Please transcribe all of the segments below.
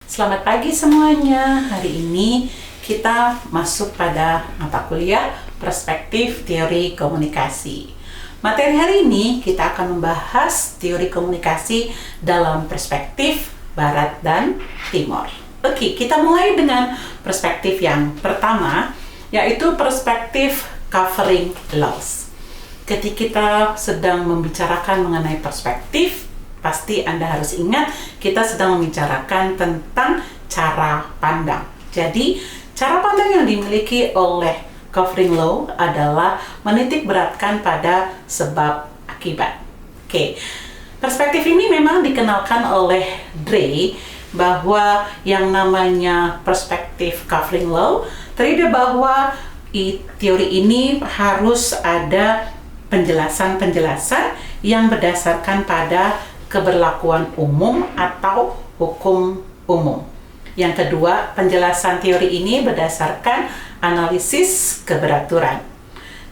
Selamat pagi semuanya. Hari ini kita masuk pada mata kuliah Perspektif Teori Komunikasi. Materi hari ini kita akan membahas teori komunikasi dalam perspektif Barat dan Timur. Oke, kita mulai dengan perspektif yang pertama, yaitu perspektif covering loss. Ketika kita sedang membicarakan mengenai perspektif, pasti Anda harus ingat, kita sedang membicarakan tentang cara pandang. Jadi, cara pandang yang dimiliki oleh covering law adalah menitik beratkan pada sebab akibat. Oke, perspektif ini memang dikenalkan oleh Dre bahwa yang namanya perspektif covering law terdiri bahwa teori ini harus ada penjelasan-penjelasan yang berdasarkan pada keberlakuan umum atau hukum umum. Yang kedua, penjelasan teori ini berdasarkan analisis keberaturan.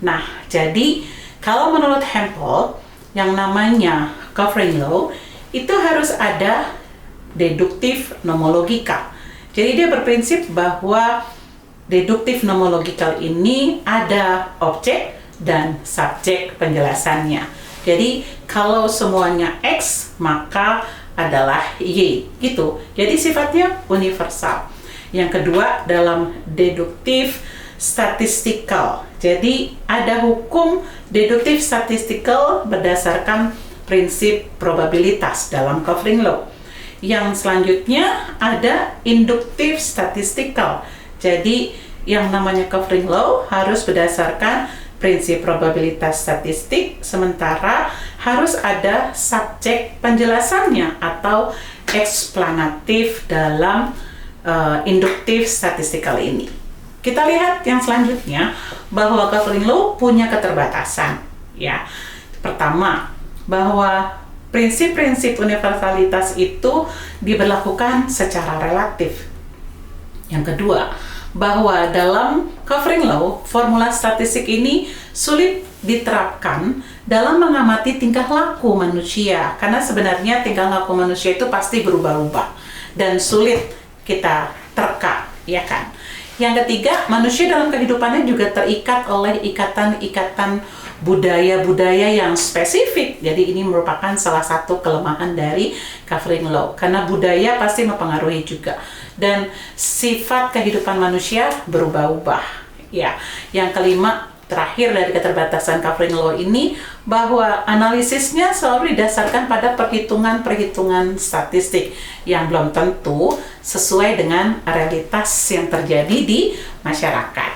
Nah, jadi kalau menurut Hempel, yang namanya covering law itu harus ada deduktif nomologika. Jadi dia berprinsip bahwa deduktif nomologikal ini ada objek dan subjek penjelasannya. Jadi kalau semuanya X, maka adalah Y, gitu. Jadi sifatnya universal. Yang kedua, dalam deduktif statistikal. Jadi ada hukum deduktif statistikal berdasarkan prinsip probabilitas dalam covering law. Yang selanjutnya ada induktif statistikal. Jadi yang namanya covering law harus berdasarkan prinsip probabilitas statistik, sementara harus ada subjek penjelasannya atau eksplanatif dalam induktif statistikal ini. Kita lihat yang selanjutnya bahwa covering law punya keterbatasan. Ya, pertama, bahwa prinsip-prinsip universalitas itu diberlakukan secara relatif. Yang kedua, bahwa dalam covering law, formula statistik ini sulit diterapkan dalam mengamati tingkah laku manusia, karena sebenarnya tingkah laku manusia itu pasti berubah-ubah dan sulit kita terka, ya kan? Yang ketiga, manusia dalam kehidupannya juga terikat oleh ikatan-ikatan budaya-budaya yang spesifik. Jadi ini merupakan salah satu kelemahan dari covering law, karena budaya pasti mempengaruhi juga. Dan sifat kehidupan manusia berubah-ubah. Ya, yang kelima, terakhir dari keterbatasan covering law ini, bahwa analisisnya selalu didasarkan pada perhitungan-perhitungan statistik yang belum tentu sesuai dengan realitas yang terjadi di masyarakat.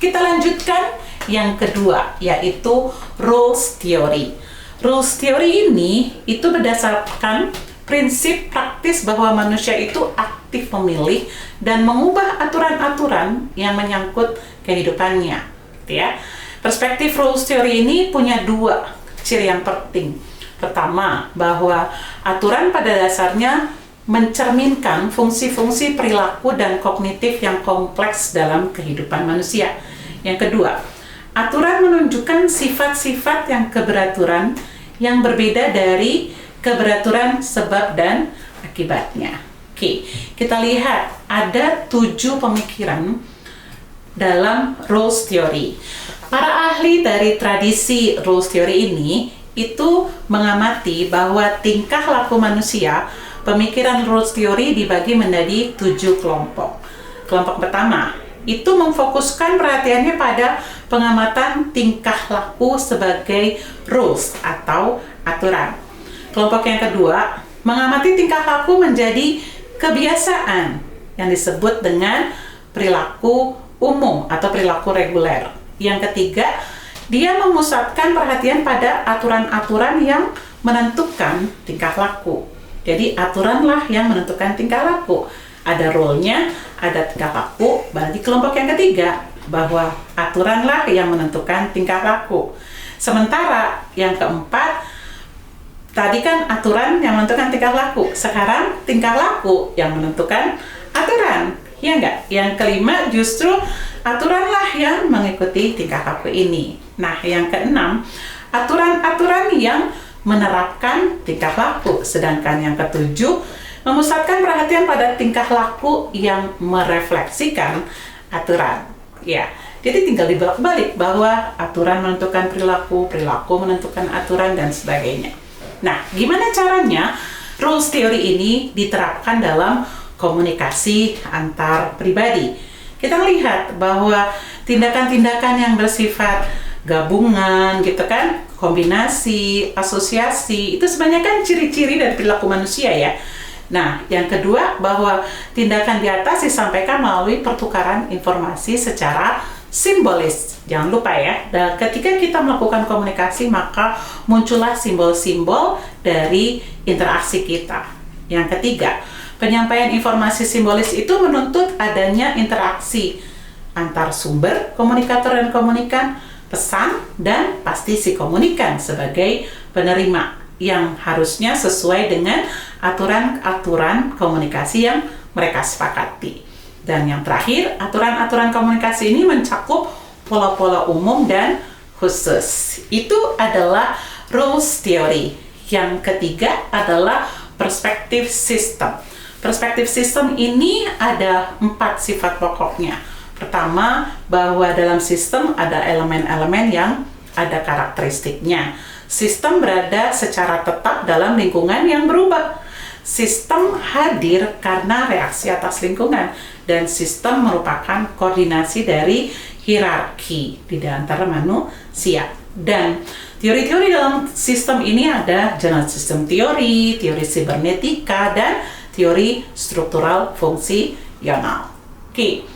Kita lanjutkan yang kedua, yaitu rules theory. Rules theory ini itu berdasarkan prinsip praktis bahwa manusia itu aktif memilih dan mengubah aturan-aturan yang menyangkut kehidupannya, gitu ya. Perspektif rules theory ini punya dua ciri yang penting. Pertama, bahwa aturan pada dasarnya mencerminkan fungsi-fungsi perilaku dan kognitif yang kompleks dalam kehidupan manusia. Yang kedua, aturan menunjukkan sifat-sifat yang keberaturan yang berbeda dari keberaturan sebab dan akibatnya. Oke, kita lihat ada 7 pemikiran dalam rules theory. Para ahli dari tradisi rules theory ini itu mengamati bahwa tingkah laku manusia, pemikiran rules theory dibagi menjadi 7 kelompok. Kelompok pertama itu memfokuskan perhatiannya pada pengamatan tingkah laku sebagai rules atau aturan. Kelompok yang kedua mengamati tingkah laku menjadi kebiasaan yang disebut dengan perilaku umum atau perilaku reguler. Yang ketiga, dia memusatkan perhatian pada aturan-aturan yang menentukan tingkah laku. Jadi aturanlah yang menentukan tingkah laku. Ada rule-nya, ada tingkah laku. Berarti kelompok yang ketiga, bahwa aturanlah yang menentukan tingkah laku. Sementara yang keempat, tadi kan aturan yang menentukan tingkah laku. Sekarang tingkah laku yang menentukan aturan. Ya enggak? Yang kelima justru aturanlah yang mengikuti tingkah laku ini. Nah, yang keenam, aturan-aturan yang menerapkan tingkah laku. Sedangkan yang ketujuh, Memusatkan perhatian pada tingkah laku yang merefleksikan aturan. Ya, jadi tinggal dibalik-balik bahwa aturan menentukan perilaku, perilaku menentukan aturan, dan sebagainya. Nah, gimana caranya rules theory ini diterapkan dalam komunikasi antar pribadi? Kita lihat bahwa tindakan-tindakan yang bersifat gabungan gitu kan, kombinasi, asosiasi, itu sebenarnya kan ciri-ciri dari perilaku manusia ya. Nah, yang kedua bahwa tindakan di atas disampaikan melalui pertukaran informasi secara simbolis. Jangan lupa ya, dan ketika kita melakukan komunikasi maka muncullah simbol-simbol dari interaksi kita. Yang ketiga, penyampaian informasi simbolis itu menuntut adanya interaksi antar sumber, komunikator dan komunikan, pesan, dan pasti si komunikan sebagai penerima yang harusnya sesuai dengan aturan-aturan komunikasi yang mereka sepakati. Dan yang terakhir, aturan-aturan komunikasi ini mencakup pola-pola umum dan khusus. Itu adalah rules theory. Yang ketiga adalah perspective system. Perspective system ini ada 4 sifat pokoknya. Pertama, bahwa dalam sistem ada elemen-elemen yang ada karakteristiknya. Sistem berada secara tetap dalam lingkungan yang berubah. Sistem hadir karena reaksi atas lingkungan, dan sistem merupakan koordinasi dari hierarki di antara manusia. Dan teori-teori dalam sistem ini ada general system theory, teori sibernetika, dan teori struktural fungsional. Oke,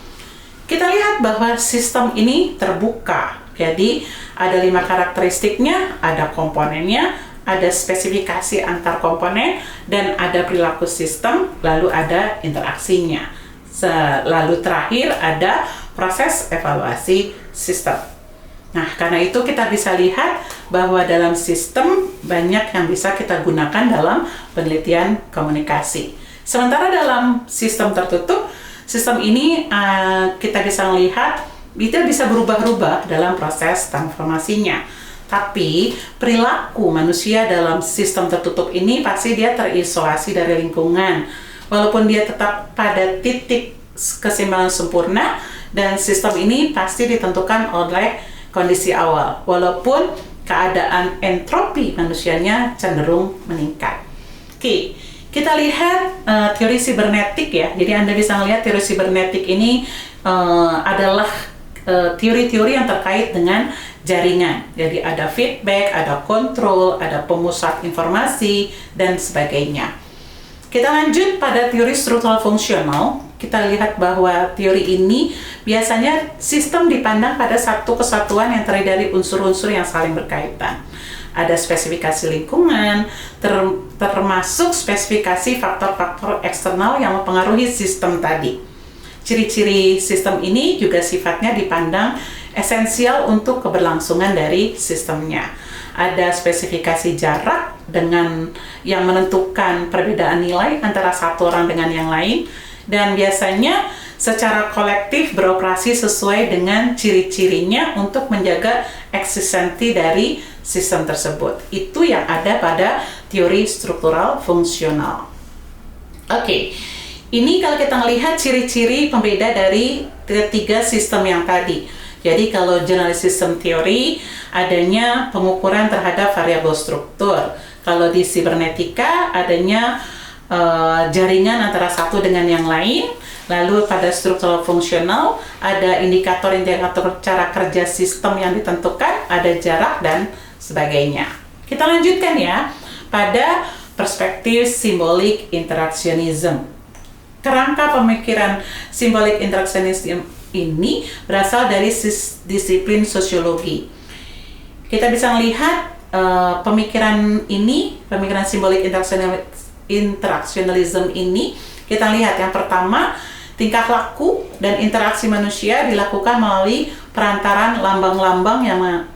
kita lihat bahwa sistem ini terbuka. Jadi ada 5 karakteristiknya, ada komponennya, ada spesifikasi antar komponen, dan ada perilaku sistem, lalu ada interaksinya. Lalu terakhir ada proses evaluasi sistem. Nah, karena itu kita bisa lihat bahwa dalam sistem banyak yang bisa kita gunakan dalam penelitian komunikasi. Sementara dalam sistem tertutup, sistem ini kita bisa melihat itu bisa berubah-ubah dalam proses transformasinya. Tapi perilaku manusia dalam sistem tertutup ini pasti dia terisolasi dari lingkungan. Walaupun dia tetap pada titik keseimbangan sempurna, dan sistem ini pasti ditentukan oleh kondisi awal. Walaupun keadaan entropi manusianya cenderung meningkat. Oke, kita lihat teori sibernetik ya. Jadi Anda bisa melihat teori sibernetik ini adalah teori-teori yang terkait dengan jaringan. Jadi ada feedback, ada kontrol, ada pemusat informasi, dan sebagainya. Kita lanjut pada teori struktural fungsional. Kita lihat bahwa teori ini biasanya sistem dipandang pada satu kesatuan yang terdiri dari unsur-unsur yang saling berkaitan. Ada spesifikasi lingkungan, termasuk spesifikasi faktor-faktor eksternal yang mempengaruhi sistem tadi. Ciri-ciri sistem ini juga sifatnya dipandang esensial untuk keberlangsungan dari sistemnya. Ada spesifikasi jarak dengan yang menentukan perbedaan nilai antara satu orang dengan yang lain, dan biasanya secara kolektif beroperasi sesuai dengan ciri-cirinya untuk menjaga eksistensi dari sistem tersebut. Itu yang ada pada teori struktural fungsional. Oke. Ini kalau kita melihat ciri-ciri pembeda dari ketiga sistem yang tadi. Jadi kalau general system theory adanya pengukuran terhadap variabel struktur. Kalau di sibernetika adanya jaringan antara satu dengan yang lain. Lalu pada struktural fungsional ada indikator-indikator cara kerja sistem yang ditentukan, ada jarak dan sebagainya. Kita lanjutkan ya pada perspektif simbolik interaksionisme. Kerangka pemikiran simbolik interaksionisme ini berasal dari disiplin sosiologi. Kita bisa melihat pemikiran simbolik interaksionalisme ini, kita lihat yang pertama, tingkah laku dan interaksi manusia dilakukan melalui perantaran lambang-lambang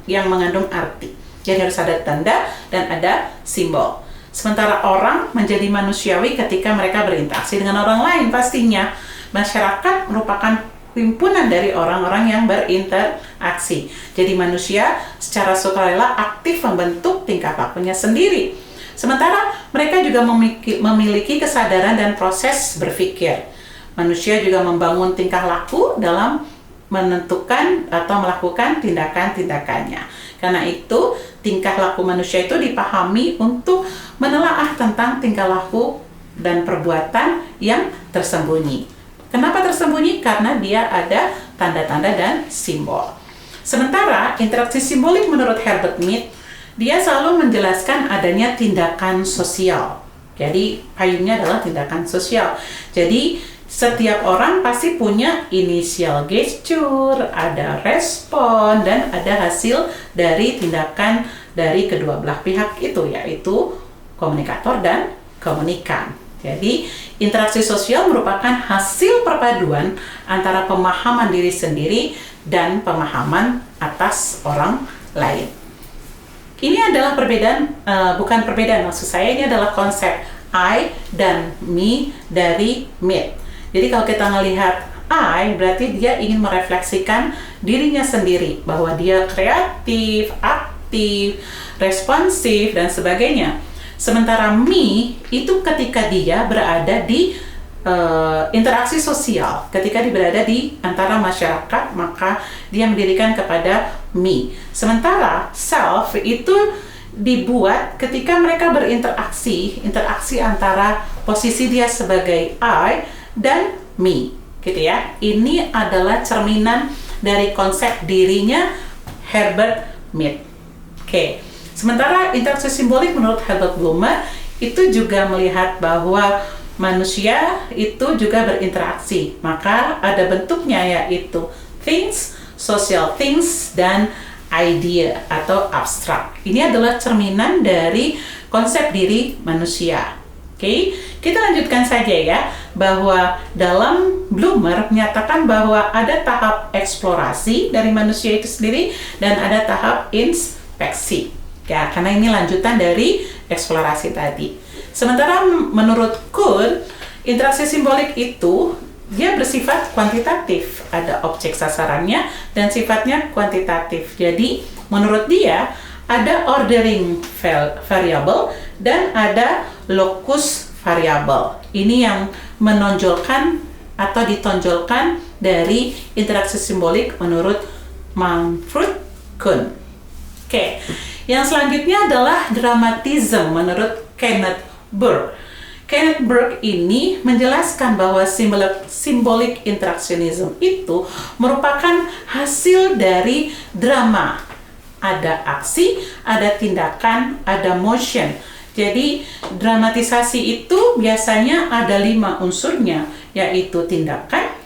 yang mengandung arti. Jadi harus ada tanda dan ada simbol. Sementara orang menjadi manusiawi ketika mereka berinteraksi dengan orang lain pastinya. Masyarakat merupakan himpunan dari orang-orang yang berinteraksi. Jadi manusia secara sukarela aktif membentuk tingkah lakunya sendiri. Sementara mereka juga memiliki kesadaran dan proses berpikir. Manusia juga membangun tingkah laku dalam menentukan atau melakukan tindakan-tindakannya. Karena itu, tingkah laku manusia itu dipahami untuk menelaah tentang tingkah laku dan perbuatan yang tersembunyi. Kenapa tersembunyi? Karena dia ada tanda-tanda dan simbol. Sementara interaksi simbolik menurut Herbert Mead, dia selalu menjelaskan adanya tindakan sosial. Jadi payungnya adalah tindakan sosial. Jadi setiap orang pasti punya initial gesture, ada respon, dan ada hasil dari tindakan dari kedua belah pihak itu, yaitu komunikator dan komunikan. Jadi, interaksi sosial merupakan hasil perpaduan antara pemahaman diri sendiri dan pemahaman atas orang lain. Ini adalah bukan perbedaan, maksud saya ini adalah konsep I dan me dari Mead. Jadi kalau kita melihat I, berarti dia ingin merefleksikan dirinya sendiri, bahwa dia kreatif, aktif, responsif, dan sebagainya. Sementara me itu ketika dia berada di interaksi sosial, ketika dia berada di antara masyarakat, maka dia mendirikan kepada me. Sementara self itu dibuat ketika mereka interaksi antara posisi dia sebagai I dan me, gitu ya. Ini adalah cerminan dari konsep dirinya Herbert Mead. Oke. Sementara interaksi simbolik menurut Herbert Blumer itu juga melihat bahwa manusia itu juga berinteraksi. Maka ada bentuknya, yaitu things, social things, dan idea atau abstrak. Ini adalah cerminan dari konsep diri manusia. Oke, kita lanjutkan saja ya, bahwa dalam Blumer menyatakan bahwa ada tahap eksplorasi dari manusia itu sendiri dan ada tahap inspeksi. Ya, karena ini lanjutan dari eksplorasi tadi. Sementara menurut Kuhn, interaksi simbolik itu dia bersifat kuantitatif. Ada objek sasarannya dan sifatnya kuantitatif. Jadi, menurut dia ada ordering variable dan ada locus variable. Ini yang menonjolkan atau ditonjolkan dari interaksi simbolik menurut Manfred Kuhn. Oke. Yang selanjutnya adalah dramatism menurut Kenneth Burke. Kenneth Burke ini menjelaskan bahwa symbolic interactionism itu merupakan hasil dari drama. Ada aksi, ada tindakan, ada motion. Jadi dramatisasi itu biasanya ada 5 unsurnya, yaitu tindakan,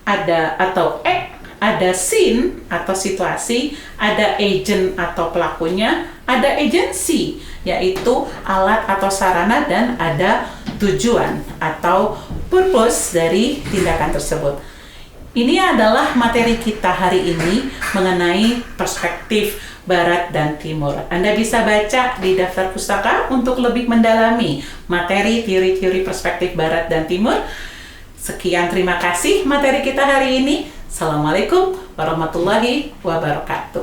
ada scene atau situasi, ada agent atau pelakunya, ada agency, yaitu alat atau sarana, dan ada tujuan atau purpose dari tindakan tersebut. Ini adalah materi kita hari ini mengenai perspektif Barat dan Timur. Anda bisa baca di daftar pustaka untuk lebih mendalami materi teori-teori perspektif Barat dan Timur. Sekian, terima kasih materi kita hari ini. Assalamualaikum warahmatullahi wabarakatuh.